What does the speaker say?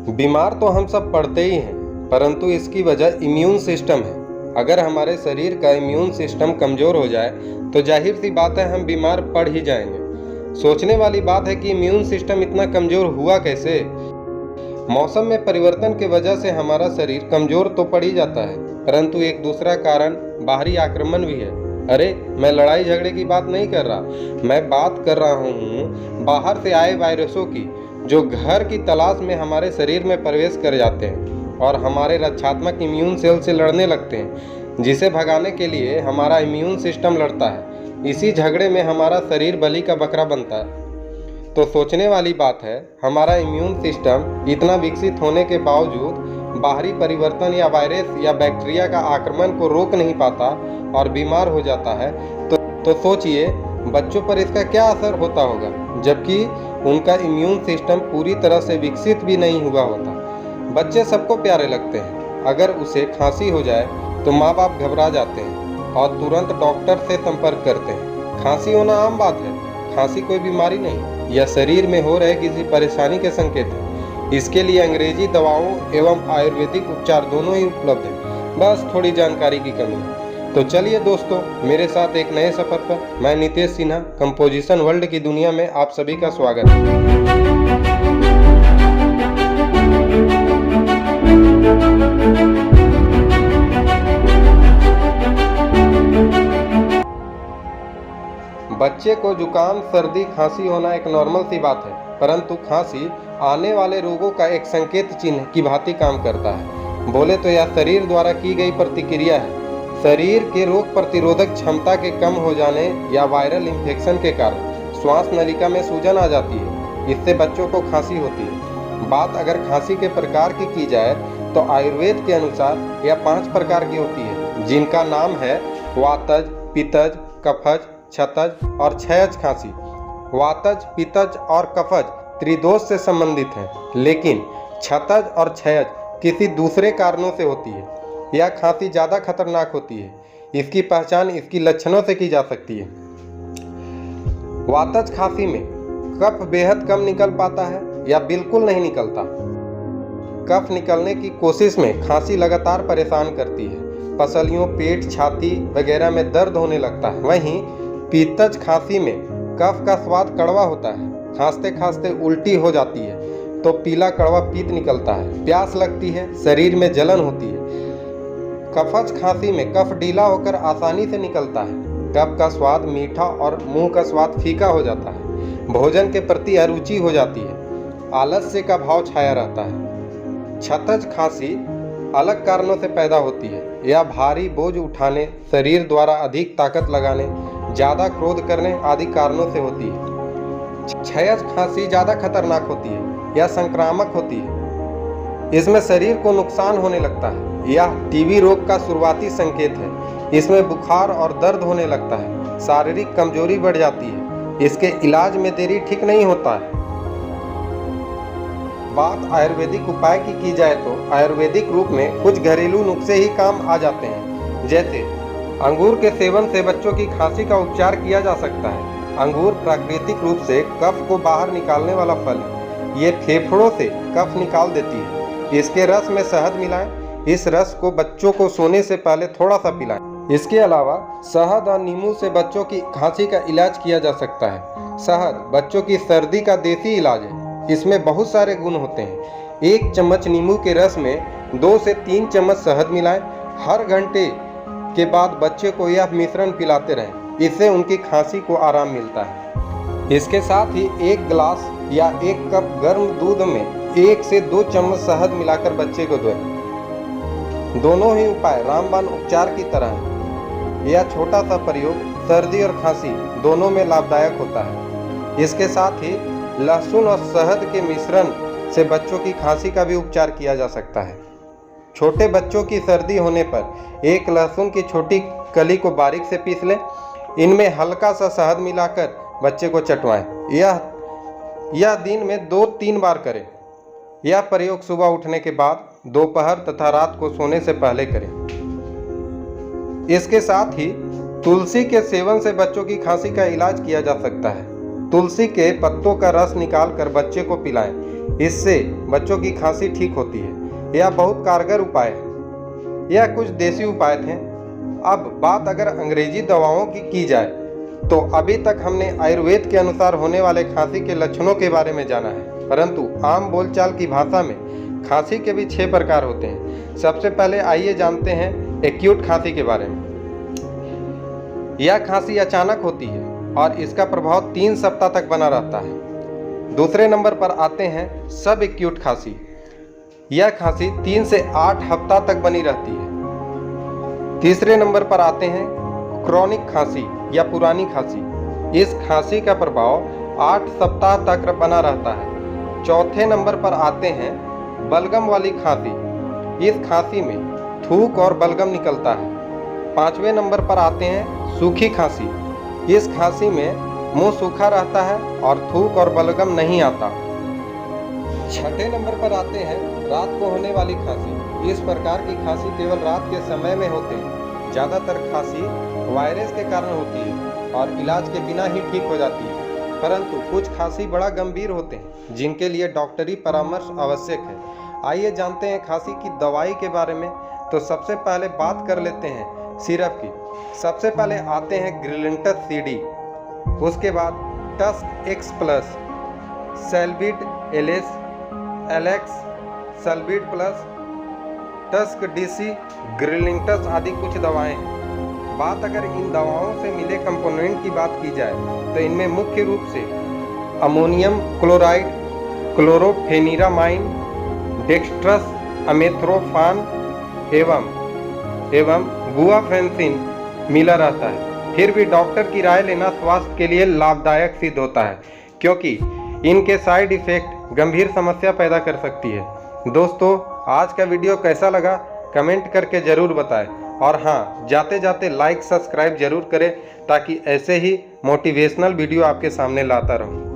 बीमार तो हम सब पड़ते ही हैं, परंतु इसकी वजह इम्यून सिस्टम है। अगर हमारे शरीर का इम्यून सिस्टम कमज़ोर हो जाए तो जाहिर सी बात है हम बीमार पड़ ही जाएंगे। सोचने वाली बात है कि इम्यून सिस्टम इतना कमज़ोर हुआ कैसे। मौसम में परिवर्तन की वजह से हमारा शरीर कमज़ोर तो पड़ ही जाता है, परंतु एक दूसरा कारण बाहरी आक्रमण भी है। अरे मैं लड़ाई झगड़े की बात नहीं कर रहा, मैं बात कर रहा हूँ बाहर से आए वायरसों की, जो घर की तलाश में हमारे शरीर में प्रवेश कर जाते हैं और हमारे रक्षात्मक इम्यून सेल से लड़ने लगते हैं, जिसे भगाने के लिए हमारा इम्यून सिस्टम लड़ता है। इसी झगड़े में हमारा शरीर बलि का बकरा बनता है। तो सोचने वाली बात है, हमारा इम्यून सिस्टम इतना विकसित होने के बावजूद बाहरी परिवर्तन या वायरस या बैक्टीरिया का आक्रमण को रोक नहीं पाता और बीमार हो जाता है। तो सोचिए बच्चों पर इसका क्या असर होता होगा, जबकि उनका इम्यून सिस्टम पूरी तरह से विकसित भी नहीं हुआ होता। बच्चे सबको प्यारे लगते हैं, अगर उसे खांसी हो जाए तो माँ बाप घबरा जाते हैं और तुरंत डॉक्टर से संपर्क करते हैं। खांसी होना आम बात है, खांसी कोई बीमारी नहीं, यह शरीर में हो रहे किसी परेशानी के संकेत है। इसके लिए अंग्रेजी दवाओं एवं आयुर्वेदिक उपचार दोनों ही उपलब्ध हैं, बस थोड़ी जानकारी की कमी है। तो चलिए दोस्तों, मेरे साथ एक नए सफर पर मैं नितेश सिन्हा कंपोजिशन वर्ल्ड की दुनिया में आप सभी का स्वागत है। बच्चे को जुकाम, सर्दी, खांसी होना एक नॉर्मल सी बात है, परंतु खांसी आने वाले रोगों का एक संकेत चिन्ह की भांति काम करता है। बोले तो यह शरीर द्वारा की गई प्रतिक्रिया है। शरीर के रोग प्रतिरोधक क्षमता के कम हो जाने या वायरल इन्फेक्शन के कारण श्वास नलिका में सूजन आ जाती है, इससे बच्चों को खांसी होती है। बात अगर खांसी के प्रकार की जाए तो आयुर्वेद के अनुसार यह 5 प्रकार की होती है, जिनका नाम है वातज, पित्तज, कफज, छतज और क्षयज खांसी। वातज, पित्तज और कफज त्रिदोष से संबंधित हैं, लेकिन छतज और क्षयज किसी दूसरे कारणों से होती है। यह खांसी ज़्यादा खतरनाक होती है। इसकी पहचान इसकी लक्षणों से की जा सकती है। वातज खांसी में कफ बेहद कम निकल पाता है या बिल्कुल नहीं निकलता। कफ निकलने की कोशिश में खांसी लगातार परेशान करती है। पसलियों, पेट, छाती वगैरह में दर्द होने लगता है। वहीं पित्तज खांसी में कफ का स्वाद कड़वा होता है, खांसते खांसते उल्टी हो जाती है तो पीला कड़वा पीत निकलता है, प्यास लगती है, शरीर में जलन होती है। कफज खांसी में कफ ढीला होकर आसानी से निकलता है, कफ का स्वाद मीठा और मुंह का स्वाद फीका हो जाता है, भोजन के प्रति अरुचि हो जाती है, आलस्य का भाव छाया रहता है। छतज खांसी अलग कारणों से पैदा होती है। यह भारी बोझ उठाने, शरीर द्वारा अधिक ताकत लगाने, ज़्यादा क्रोध करने आदि कारणों से होती है। क्षयज खांसी ज़्यादा खतरनाक होती है, यह संक्रामक होती है। इसमें शरीर को नुकसान होने लगता है। यह टीबी रोग का शुरुआती संकेत है। इसमें बुखार और दर्द होने लगता है, शारीरिक कमजोरी बढ़ जाती है। इसके इलाज में देरी ठीक नहीं होता है। बात आयुर्वेदिक उपाय की जाए तो आयुर्वेदिक रूप में कुछ घरेलू नुस्खे ही काम आ जाते हैं। जैसे अंगूर के सेवन से बच्चों की खांसी का उपचार किया जा सकता है। अंगूर प्राकृतिक रूप से कफ को बाहर निकालने वाला फल है। ये फेफड़ों से कफ निकाल देती है। इसके रस में शहद मिलाएं। इस रस को बच्चों को सोने से पहले थोड़ा सा पिलाएं। इसके अलावा शहद और नींबू से बच्चों की खांसी का इलाज किया जा सकता है। शहद बच्चों की सर्दी का देसी इलाज है। इसमें बहुत सारे गुण होते हैं। 1 चम्मच नींबू के रस में 2 से 3 चम्मच शहद मिलाएं। हर घंटे के बाद बच्चे को यह मिश्रण पिलाते रहें, इससे उनकी खांसी को आराम मिलता है। इसके साथ ही 1 गिलास या 1 कप गर्म दूध में 1 से 2 चम्मच शहद मिलाकर बच्चे को दें। दोनों ही उपाय रामबाण उपचार की तरह हैं। यह छोटा सा प्रयोग सर्दी और खांसी दोनों में लाभदायक होता है। इसके साथ ही लहसुन और शहद के मिश्रण से बच्चों की खांसी का भी उपचार किया जा सकता है। छोटे बच्चों की सर्दी होने पर 1 लहसुन की छोटी कली को बारीक से पीस लें। इनमें हल्का सा शहद मिलाकर बच्चे को चटवाएं। यह दिन में 2-3 बार करें। यह प्रयोग सुबह उठने के बाद, दोपहर तथा रात को सोने से पहले करें। इसके साथ ही तुलसी के सेवन से बच्चों की खांसी का इलाज किया जा सकता है। तुलसी के पत्तों का रस निकालकर बच्चे को पिलाएं। इससे बच्चों की खांसी ठीक होती है। यह बहुत कारगर उपाय है। यह कुछ देसी उपाय थे। अब बात अगर अंग्रेजी दवाओं की जाए तो अभी तक हमने आयुर्वेद के अनुसार होने वाले खांसी के लक्षणों के बारे में जाना है, परंतु आम बोलचाल की भाषा में खांसी के भी 6 प्रकार होते हैं। सबसे पहले आइए जानते हैं एक्यूट खांसी के बारे में। यह खांसी अचानक होती है और इसका प्रभाव 3 सप्ताह तक बना रहता है। दूसरे नंबर पर आते हैं सब एक्यूट खांसी। यह खांसी 3 से 8 हफ्ता तक बनी रहती है। तीसरे नंबर पर आते हैं क्रॉनिक खांसी या पुरानी खांसी। इस खांसी का प्रभाव 8 सप्ताह तक बना रहता है। चौथे नंबर पर आते हैं बलगम वाली खांसी। इस खांसी में थूक और बलगम निकलता है। पांचवें नंबर पर आते हैं सूखी खांसी। इस खांसी में मुंह सूखा रहता है और थूक और बलगम नहीं आता। छठे नंबर पर आते हैं रात को होने वाली खांसी। इस प्रकार की खांसी केवल रात के समय में होते हैं। ज़्यादातर खांसी वायरस के कारण होती है और इलाज के बिना ही ठीक हो जाती है, परंतु कुछ खांसी बड़ा गंभीर होते हैं जिनके लिए डॉक्टरी परामर्श आवश्यक है। आइए जानते हैं खांसी की दवाई के बारे में। तो सबसे पहले बात कर लेते हैं सिरप की। सबसे पहले आते हैं ग्रिलिंटस CD, उसके बाद Tusq X plus, Selbit LX, Selbit plus, Tusq DC, Grilinctus आदि कुछ दवाएं हैं। बात अगर इन दवाओं से मिले कंपोनेंट की बात की जाए तो इनमें मुख्य रूप से अमोनियम क्लोराइड, क्लोरोफेनिरामाइन, डेक्स्ट्रस, अमेथ्रोफान एवं गुआफेंसिन मिला रहता है। फिर भी डॉक्टर की राय लेना स्वास्थ्य के लिए लाभदायक सिद्ध होता है, क्योंकि इनके साइड इफ़ेक्ट गंभीर समस्या पैदा कर सकती है। दोस्तों, आज का वीडियो कैसा लगा कमेंट करके ज़रूर बताएं, और हाँ, जाते जाते लाइक सब्सक्राइब जरूर करें ताकि ऐसे ही मोटिवेशनल वीडियो आपके सामने लाता रहूं।